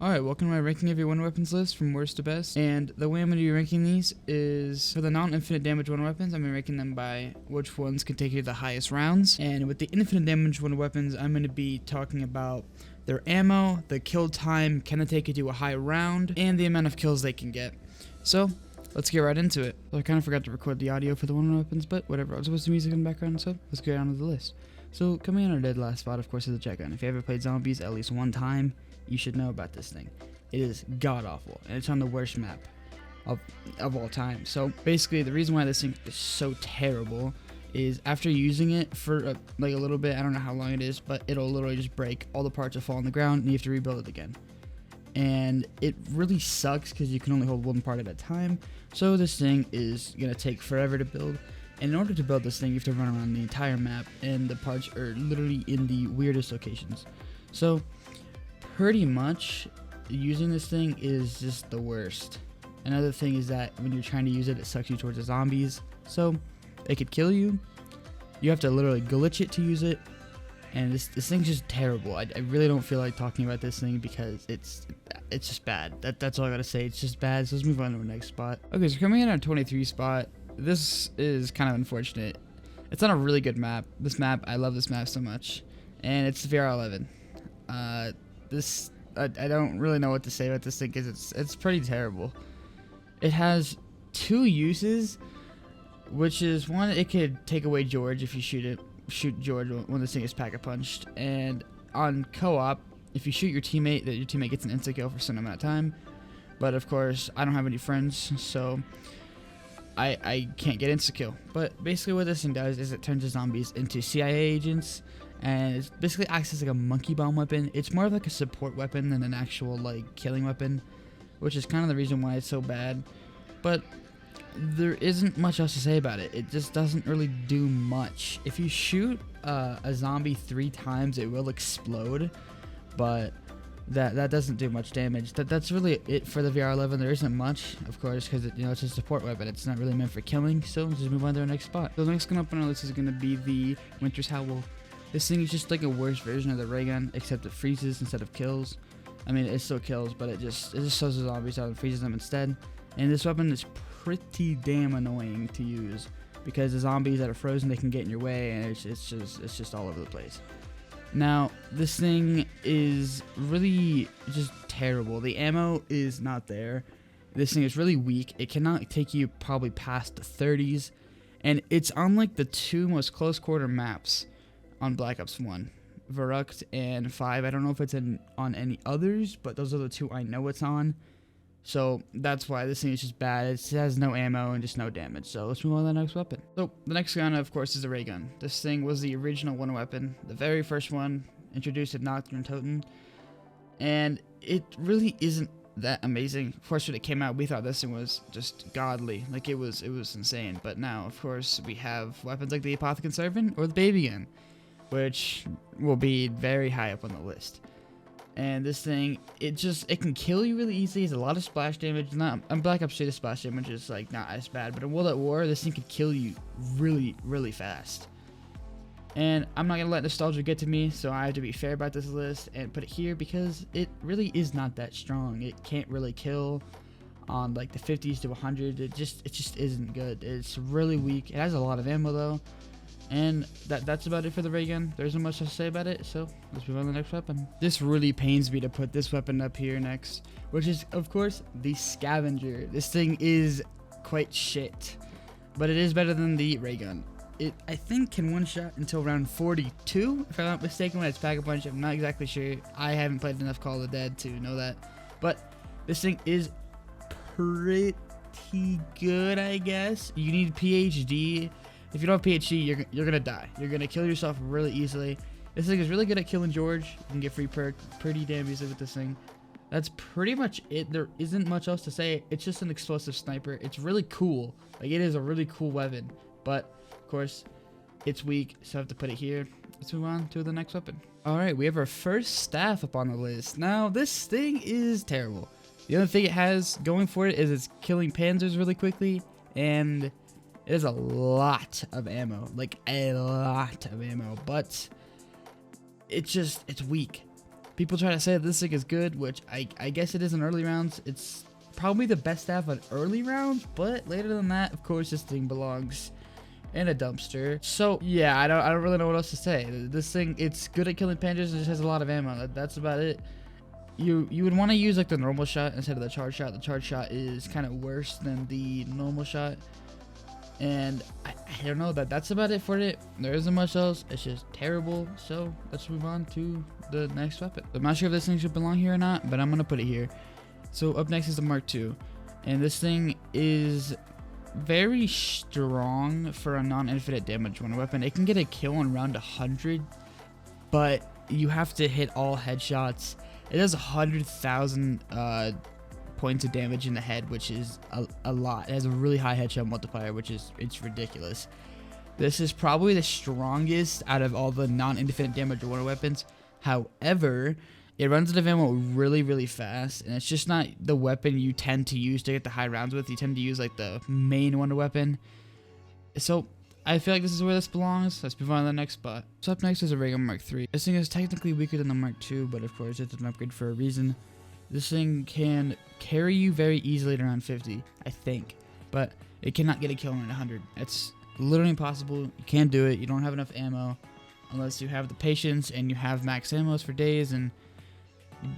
Alright, welcome to my ranking of your one weapons list from worst to best. And the way I'm going to be ranking these is for the non-infinite damage one weapons, I'm going to be ranking them by which ones can take you to the highest rounds. And with the infinite damage one weapons, I'm going to be talking about their ammo, the kill time, can they take you to a high round, and the amount of kills they can get. So, let's get right into it. So I kind of forgot to record the audio for the one weapons, but whatever. I was supposed to music in the background, so let's get on to the list. So, coming in our dead last spot, of course, is the shotgun. If you ever played zombies at least one time, you should know about this thing. It is god awful, and it's on the worst map of all time. So basically, the reason why this thing is so terrible is after using it for like a little bit, I don't know how long it is, but it'll literally just break. All the parts will fall on the ground, and you have to rebuild it again. And it really sucks because you can only hold one part at a time. So this thing is gonna take forever to build. And in order to build this thing, you have to run around the entire map, and the parts are literally in the weirdest locations. So pretty much using this thing is just the worst. Another thing is that when you're trying to use it, it sucks you towards the zombies, so it could kill you. You have to literally glitch it to use it, and this thing's just terrible. I really don't feel like talking about this thing because it's just bad. That's all I gotta say. It's just bad. So let's move on to our next spot. Okay, so coming in at our 23 spot, this is kind of unfortunate. It's on a really good map. This map, I love this map so much, and it's the VR11. I don't really know what to say about this thing because it's pretty terrible. It has two uses, which is one, it could take away George if you shoot George when this thing is pack-a-punched, and on co-op, if you shoot your teammate, that your teammate gets an insta kill for some amount of time. But of course, I don't have any friends, so I can't get insta kill. But basically, what this thing does is it turns the zombies into CIA agents. And it basically acts as like a monkey bomb weapon. It's more of like a support weapon than an actual like killing weapon, which is kind of the reason why it's so bad. But there isn't much else to say about it. It just doesn't really do much. If you shoot a zombie 3 times, it will explode, but that doesn't do much damage. That's really it for the VR11. There isn't much, of course, because it's a support weapon. It's not really meant for killing. So let's just move on to our next spot. So the next one up on our list is going to be the Winter's Howl. This thing is just like a worse version of the ray gun, except it freezes instead of kills. I mean, it still kills, but it just slows the zombies out and freezes them instead. And this weapon is pretty damn annoying to use because the zombies that are frozen, they can get in your way, and it's just all over the place. Now, this thing is really just terrible. The ammo is not there. This thing is really weak. It cannot take you probably past the 30s, and it's on like the 2 most close quarter maps on Black Ops 1, Verrucht and 5. I don't know if it's on any others, but those are the 2 I know it's on. So that's why this thing is just bad. It has no ammo and just no damage. So let's move on to the next weapon. So the next gun, of course, is the ray gun. This thing was the original one weapon, the very first one introduced at Nocturne Toten, and it really isn't that amazing. Of course, when it came out, we thought this thing was just godly, like it was insane. But now, of course, we have weapons like the Apothecary Servant or the baby gun, which will be very high up on the list. And this thing, it can kill you really easily. It's a lot of splash damage. Not on Black Ops 3, the splash damage is like not as bad, but in World at War, this thing could kill you really, really fast. And I'm not gonna let nostalgia get to me, so I have to be fair about this list and put it here because it really is not that strong. It can't really kill on like the 50s to 100. It just isn't good. It's really weak. It has a lot of ammo though. And that's about it for the ray gun. There isn't much to say about it, so let's move on to the next weapon. This really pains me to put this weapon up here next, which is, of course, the Scavenger. This thing is quite shit, but it is better than the ray gun. It, I think, can one-shot until round 42, if I'm not mistaken, when it's pack-a-punch. I'm not exactly sure. I haven't played enough Call of the Dead to know that, but this thing is pretty good, I guess. You need PhD. If you don't have PhD, you're gonna die. You're gonna kill yourself really easily. This thing is really good at killing George. You can get free perk pretty damn easily with this thing. That's pretty much it. There isn't much else to say. It's just an explosive sniper. It's really cool. Like, it is a really cool weapon. But, of course, it's weak, so I have to put it here. Let's move on to the next weapon. Alright, we have our first staff up on the list. Now, this thing is terrible. The only thing it has going for it is it's killing panzers really quickly, and it is a lot of ammo, like a lot of ammo, but it's weak. People try to say that this thing is good, which I guess it is in early rounds. It's probably the best staff on early rounds, but later than that, of course, this thing belongs in a dumpster. So yeah, I don't really know what else to say. This thing, it's good at killing pandas. It just has a lot of ammo. That's about it. You would want to use like the normal shot instead of the charge shot. The charge shot is kind of worse than the normal shot. And I don't know, that's about it for it. There isn't much else. It's just terrible. So let's move on to the next weapon. I'm not sure if this thing should belong here or not, but I'm gonna put it here. So up next is the Mark II, and this thing is very strong for a non-infinite damage wonder weapon. It can get a kill in round 100, but you have to hit all headshots. It does 100,000 points of damage in the head, which is a lot. It has a really high headshot multiplier, which is ridiculous. This is probably the strongest out of all the non-infinite damage wonder weapons. However, it runs out of ammo really fast, and it's just not the weapon you tend to use to get the high rounds with. You tend to use like the main wonder weapon. So I feel like this is where this belongs. Let's move on to the next spot. So up next is a regular Mark III. This thing is technically weaker than the Mark II, but of course it's an upgrade for a reason. This thing can carry you very easily at around 50, I think, but it cannot get a kill in 100. It's literally impossible. You can't do it. You don't have enough ammo unless you have the patience and you have max ammos for days, and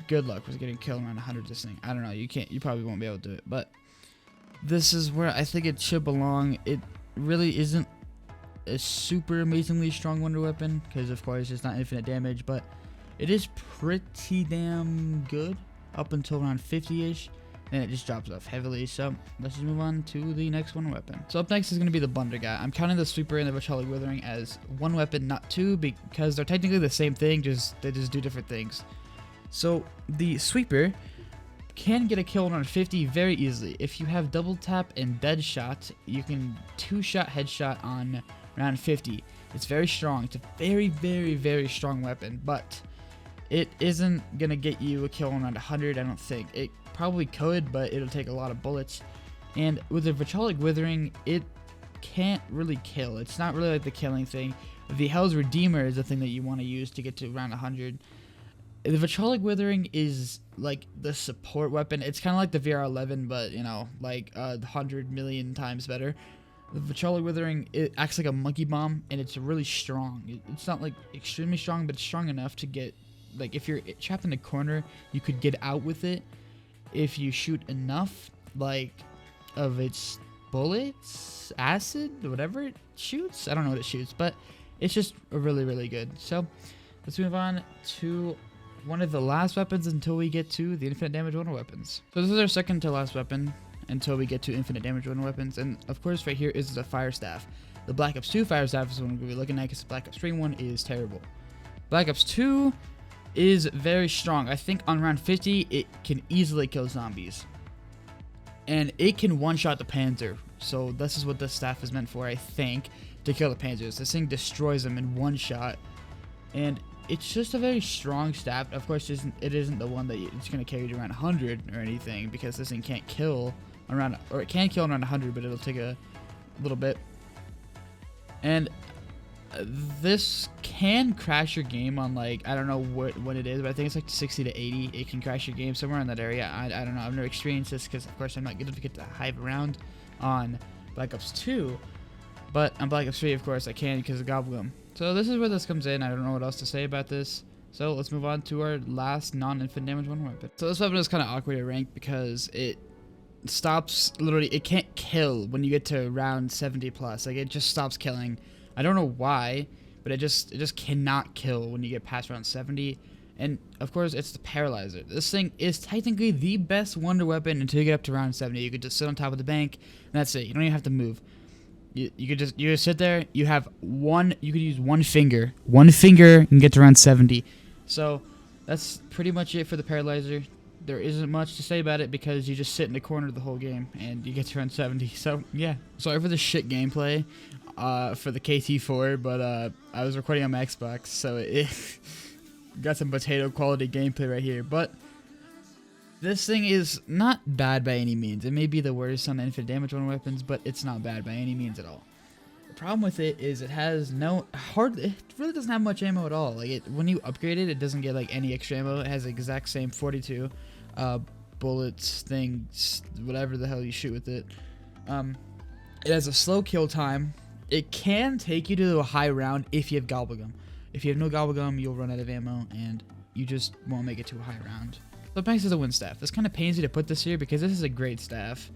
good luck with getting killed around 100 this thing. I don't know. You probably won't be able to do it, but this is where I think it should belong. It really isn't a super amazingly strong wonder weapon because, of course, it's not infinite damage, but it is pretty damn good up until around 50-ish, then it just drops off heavily. So let's just move on to the next one weapon. So up next is going to be the Blunder guy. I'm counting the Sweeper and the Vitality Withering as one weapon, not two, because they're technically the same thing, they just do different things. So the Sweeper can get a kill around 50 very easily. If you have double tap and dead shot, you can two-shot headshot on round 50. It's very strong. It's a very strong weapon, but it isn't gonna get you a kill around 100, I don't think. It probably could, but it'll take a lot of bullets. And with the Vitality Withering, it can't really kill. It's not really like the killing thing. The Hell's Redeemer is the thing that you want to use to get to around 100. The Vitality Withering is like the support weapon. It's kind of like the VR11, but you know, like 100 million times better. The Vitality Withering, it acts like a monkey bomb, and it's really strong. It's not like extremely strong, but it's strong enough to get, like, if you're trapped in a corner, you could get out with it if you shoot enough, like, of its bullets, acid, whatever it shoots. I don't know what it shoots, but it's just really good. So let's move on to one of the last weapons until we get to the infinite damage wonder weapons. So this is our second to last weapon until we get to infinite damage wonder weapons, and of course right here is the Fire Staff. The Black Ops 2 Fire Staff is what we're going to be looking at, because the Black Ops 3 one is terrible. Black Ops 2 is very strong. I think on round 50 it can easily kill zombies, and it can one-shot the Panzer. So this is what this staff is meant for, I think, to kill the Panzers. This thing destroys them in one shot, and it's just a very strong staff. Of course, it isn't the one that it's going to carry to around 100 or anything, because this thing can't kill around, or it can kill around 100, but it'll take a little bit. And this can crash your game on, like, I don't know what it is, but I think it's like 60 to 80. It can crash your game somewhere in that area. I don't know. I've never experienced this because, of course, I'm not good to get to hype around on Black Ops 2. But on Black Ops 3, of course, I can because of Goblin. So this is where this comes in. I don't know what else to say about this. So let's move on to our last non-infinite damage one weapon. So this weapon is kind of awkward to rank because it stops, literally, it can't kill when you get to round 70 plus. Like, it just stops killing. I don't know why, but it just cannot kill when you get past round 70. And of course, it's the Paralyzer. This thing is technically the best wonder weapon until you get up to round 70. You could just sit on top of the bank, and that's it. You don't even have to move. You just sit there. You have you could use one finger and get to round 70. So that's pretty much it for the Paralyzer. There isn't much to say about it because you just sit in the corner the whole game and you get to round 70. So yeah, sorry for the shit gameplay for the KT4, but I was recording on my Xbox, so it got some potato quality gameplay right here. But this thing is not bad by any means. It may be the worst on the infinite damage one weapons, but it's not bad by any means at all. problem with it is it has it really doesn't have much ammo at all. Like when you upgrade it, it doesn't get like any extra ammo. It has the exact same 42 bullets, things, whatever the hell you shoot with it. It has a slow kill time. It can take you to a high round if you have gobblegum. If you have no gobblegum, you'll run out of ammo and you just won't make it to a high round. So next is a wind staff. This kind of pains me to put this here because this is a great staff,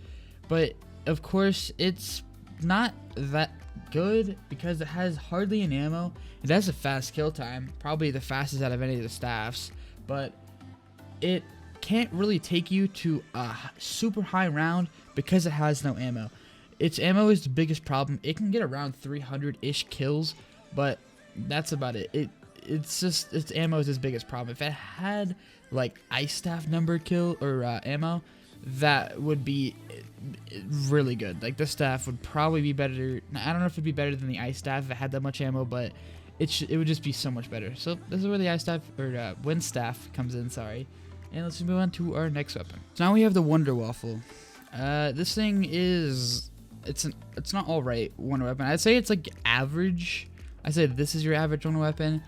but of course it's not that good because it has hardly any ammo. It has a fast kill time, probably the fastest out of any of the staffs, but it can't really take you to a super high round because it has no ammo. Its ammo is the biggest problem. It can get around 300-ish kills, but that's about it. It's just its ammo is its biggest problem. If it had like ice staff number kill or ammo, that would be really good. Like this staff would probably be better. I don't know if it'd be better than the ice staff if it had that much ammo, but it would just be so much better. So this is where the ice staff or wind staff comes in. Sorry, and let's move on to our next weapon. So now we have the Wonder Waffle. This thing is it's not alright wonder weapon. I'd say it's like average. I said this is your average wonder weapon.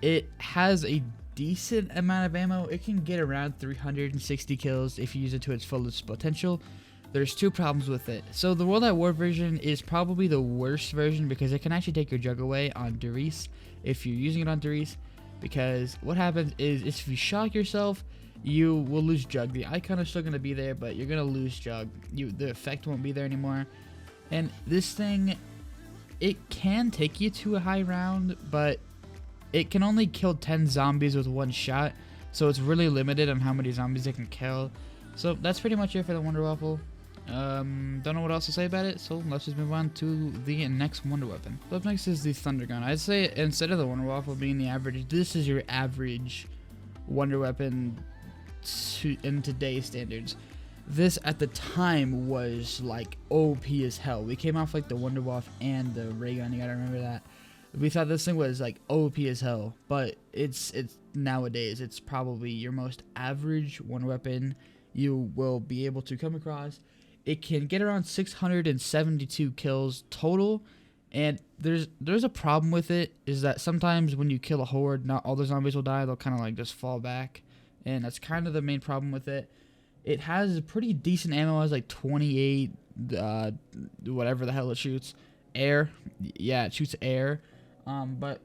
It has a decent amount of ammo. It can get around 360 kills if you use it to its fullest potential. There's two problems with it. So the World at War version is probably the worst version because it can actually take your jug away on Doris if you're using it on Doris, because what happens is if you shock yourself, you will lose jug. The icon is still going to be there, but you're going to lose jug. The effect won't be there anymore. And this thing, it can take you to a high round, but it can only kill 10 zombies with one shot, so it's really limited on how many zombies it can kill. So that's pretty much it for the Wonder Waffle. Don't know what else to say about it, so let's just move on to the next wonder weapon. So up next is the Thunder Gun. I'd say instead of the Wonder Waffle being the average, this is your average wonder weapon in today's standards. This at the time was like OP as hell. We came off like the Wonder Waffle and the Ray Gun, you gotta remember that. We thought this thing was like OP as hell, but it's nowadays it's probably your most average wonder weapon you will be able to come across. It can get around 672 kills total, and there's a problem with it, is that sometimes when you kill a horde, not all the zombies will die. They'll kind of like just fall back, and that's kind of the main problem with it. It has a pretty decent ammo. It has like 28 whatever the hell it shoots, air. Yeah, it shoots air. But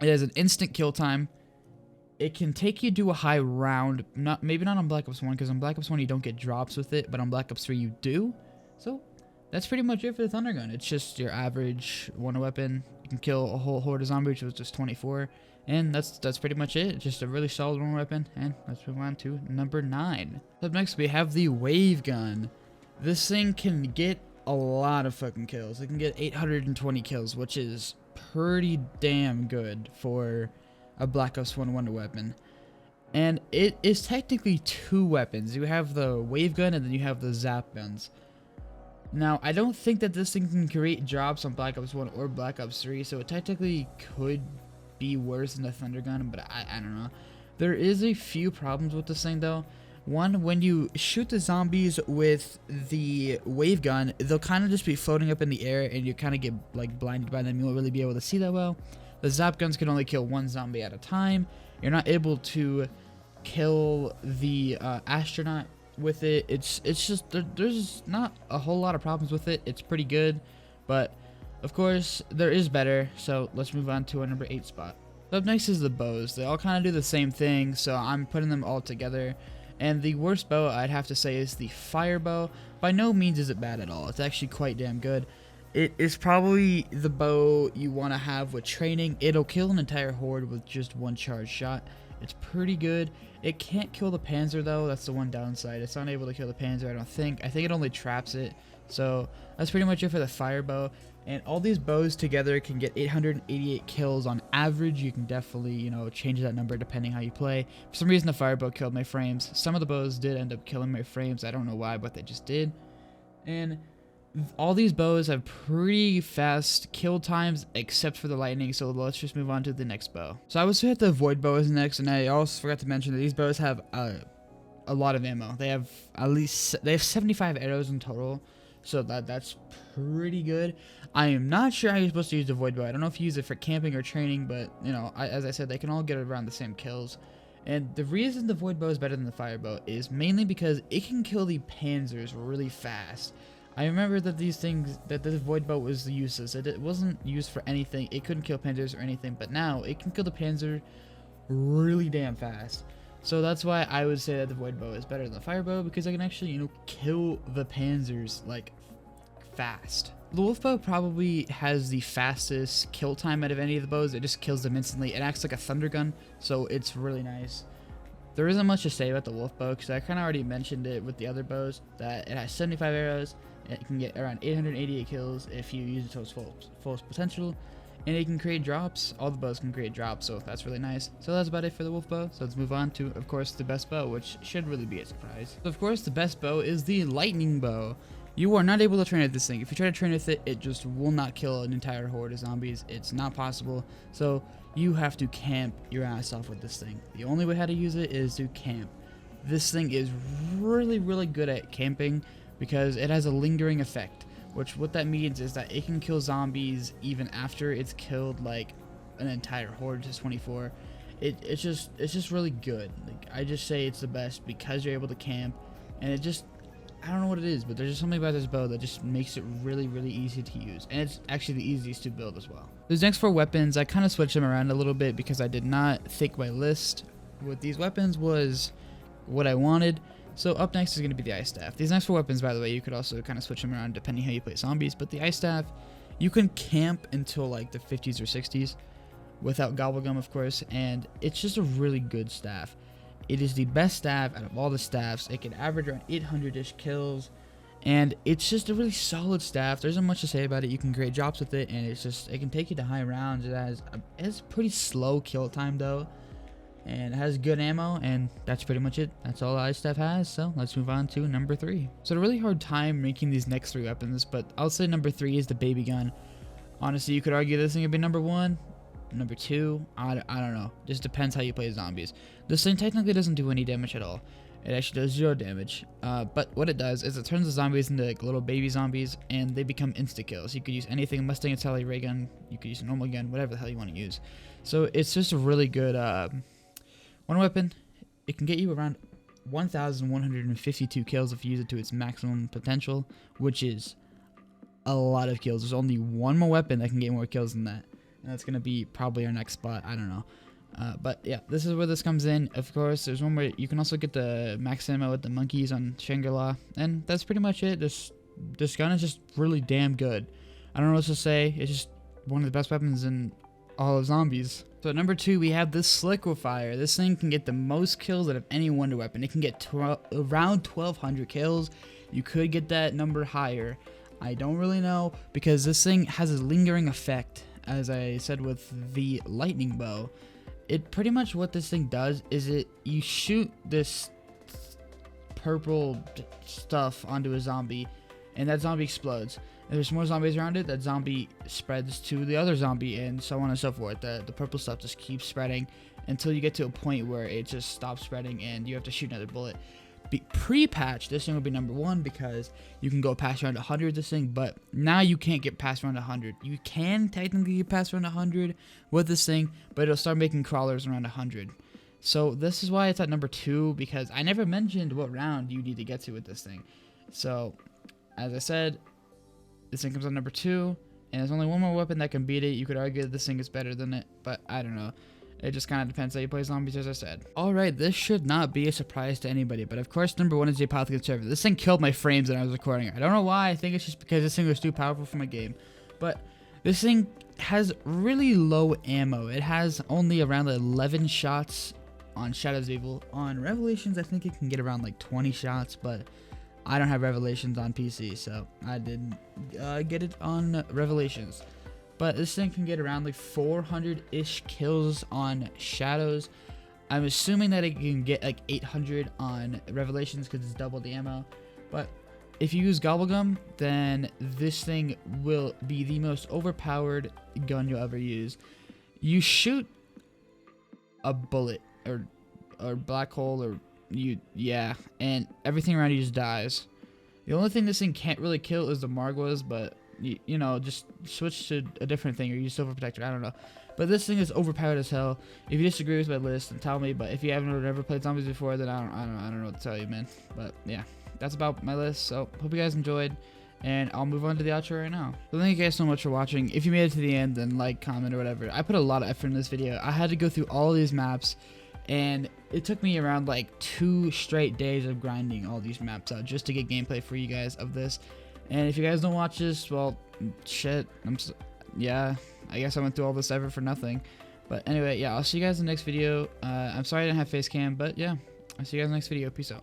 it has an instant kill time. It can take you to a high round. Maybe not on Black Ops 1, because on Black Ops 1 you don't get drops with it, but on Black Ops 3 you do. So that's pretty much it for the Thunder Gun. It's just your average wonder weapon. You can kill a whole horde of zombies, which was just 24. And that's pretty much it. Just a really solid wonder weapon. And let's move on to number 9. Up next we have the Wave Gun. This thing can get a lot of fucking kills. It can get 820 kills, which is pretty damn good for a Black Ops 1 wonder weapon. And it is technically two weapons. You have the Wave Gun and then you have the Zap Guns. Now, I don't think that this thing can create drops on Black Ops 1 or Black Ops 3, so it technically could be worse than the Thunder Gun, but I don't know. There is a few problems with this thing though. One, when you shoot the zombies with the Wave Gun, they'll kind of just be floating up in the air and you kind of get like blinded by them. You won't really be able to see that well. The Zap Guns can only kill one zombie at a time. You're not able to kill the astronaut with it. It's just there's not a whole lot of problems with it. It's pretty good, but of course there is better. So let's move on to our number 8 spot. Up next is the bows. They all kind of do the same thing, so I'm putting them all together. And the worst bow I'd have to say is the fire bow. By no means is it bad at all. It's actually quite damn good. It is probably the bow you want to have with training. It'll kill an entire horde with just one charge shot. It's pretty good. It can't kill the Panzer though. That's the one downside. It's not able to kill the Panzer, I don't think. I think it only traps it. So that's pretty much it for the fire bow. And all these bows together can get 888 kills on average. You can definitely, you know, change that number depending how you play. For some reason, the fire bow killed my frames. Some of the bows did end up killing my frames. I don't know why, but they just did. And all these bows have pretty fast kill times, except for the lightning. So let's just move on to the next bow. So I was at the void bow as next, and I also forgot to mention that these bows have a lot of ammo. They have 75 arrows in total. so that's pretty good. I am not sure how you're supposed to use the void bow. I don't know if you use it for camping or training, but you know, as I said, they can all get around the same kills. And the reason the void bow is better than the fire bow is mainly because it can kill the panzers really fast. I remember that this void bow was useless. It wasn't used for anything. It couldn't kill panzers or anything, but now it can kill the panzer really damn fast. So that's why I would say that the void bow is better than the fire bow, because I can actually, you know, kill the panzers like fast. The wolf bow probably has the fastest kill time out of any of the bows. It just kills them instantly. It acts like a thunder gun, so it's really nice. There isn't much to say about the wolf bow because I kind of already mentioned it with the other bows, that it has 75 arrows. It can get around 888 kills if you use it to its full potential, and it can create drops. All the bows can create drops, so that's really nice. So that's about it for the wolf bow. So let's move on to, of course, the best bow, which should really be a surprise. So of course, the best bow is the lightning bow. You are not able to train with this thing. If you try to train with it, it just will not kill an entire horde of zombies. It's not possible. So you have to camp your ass off with this thing. The only way how to use it is to camp. This thing is really, really good at camping because it has a lingering effect, which what that means is that it can kill zombies even after it's killed like an entire horde, just 24. It's just really good. Like, I just say it's the best because you're able to camp, and it just, I don't know what it is, but there's just something about this bow that just makes it really, really easy to use. And it's actually the easiest to build as well. These next 4 weapons, I kind of switched them around a little bit because I did not think my list with these weapons was what I wanted. So up next is going to be the ice staff. These next 4 weapons, by the way, you could also kind of switch them around depending how you play zombies. But the ice staff, you can camp until like the 50s or 60s without gobblegum, of course. And it's just a really good staff. It is the best staff out of all the staffs. It can average around 800-ish kills, and it's just a really solid staff. There isn't much to say about it. You can create drops with it, and it can take you to high rounds. It has pretty slow kill time though, and it has good ammo, and that's pretty much it. That's all ice staff has. So let's move on to number 3. So a really hard time ranking these next 3 weapons, but I'll say number 3 is the baby gun. Honestly, you could argue this thing would be number 1. Number 2, I don't know. Just depends how you play zombies. This thing technically doesn't do any damage at all. It actually does 0 damage. But what it does is it turns the zombies into like little baby zombies, and they become insta kills. You could use anything, Mustang, Italian ray gun. You could use a normal gun, whatever the hell you want to use. So it's just a really good one weapon. It can get you around 1,152 kills if you use it to its maximum potential, which is a lot of kills. There's only one more weapon that can get more kills than that. And that's going to be probably our next spot. I don't know. But yeah, this is where this comes in. Of course, there's one where you can also get the max ammo with the monkeys on Shangri-La. And that's pretty much it. This gun is just really damn good. I don't know what to say. It's just one of the best weapons in all of zombies. So at number 2, we have this Liquefier. This thing can get the most kills out of any wonder weapon. It can get around 1,200 kills. You could get that number higher. I don't really know, because this thing has a lingering effect. As I said with the lightning bow, it pretty much what this thing does is you shoot this purple stuff onto a zombie, and that zombie explodes. If there's more zombies around it, that zombie spreads to the other zombie, and so on and so forth. The purple stuff just keeps spreading until you get to a point where it just stops spreading and you have to shoot another bullet. Pre-patch, this thing will be number 1 because you can go past around 100 with this thing, but now you can't get past around 100. You can technically get past around 100 with this thing, but it'll start making crawlers around 100. So this is why it's at number 2, because I never mentioned what round you need to get to with this thing. So as I said, this thing comes on number 2, and there's only one more weapon that can beat it. You could argue that this thing is better than it, but I don't know. It just kind of depends how you play zombies, as I said. Alright, this should not be a surprise to anybody, but of course number 1 is the Apothecary Servant. This thing killed my frames when I was recording. I don't know why. I think it's just because this thing was too powerful for my game. But this thing has really low ammo. It has only around 11 shots on Shadows of Evil. On Revelations, I think it can get around like 20 shots, but I don't have Revelations on PC, so I didn't get it on Revelations. But this thing can get around like 400-ish kills on Shadows. I'm assuming that it can get like 800 on Revelations because it's double the ammo. But if you use Gobblegum, then this thing will be the most overpowered gun you'll ever use. You shoot a bullet or black hole or and everything around you just dies. The only thing this thing can't really kill is the Margwas, but you know, just switch to a different thing or use Silver Protector. I don't know. But this thing is overpowered as hell. If you disagree with my list, then tell me. But if you haven't ever played zombies before, then I don't know what to tell you, man. But yeah, that's about my list. So hope you guys enjoyed, and I'll move on to the outro right now. So thank you guys so much for watching. If you made it to the end, then like, comment, or whatever. I put a lot of effort in this video. I had to go through all these maps, and it took me around like 2 straight days of grinding all these maps out just to get gameplay for you guys of this. And if you guys don't watch this, well, shit. Yeah, I guess I went through all this effort for nothing. But anyway, yeah, I'll see you guys in the next video. I'm sorry I didn't have face cam, but yeah, I'll see you guys in the next video. Peace out.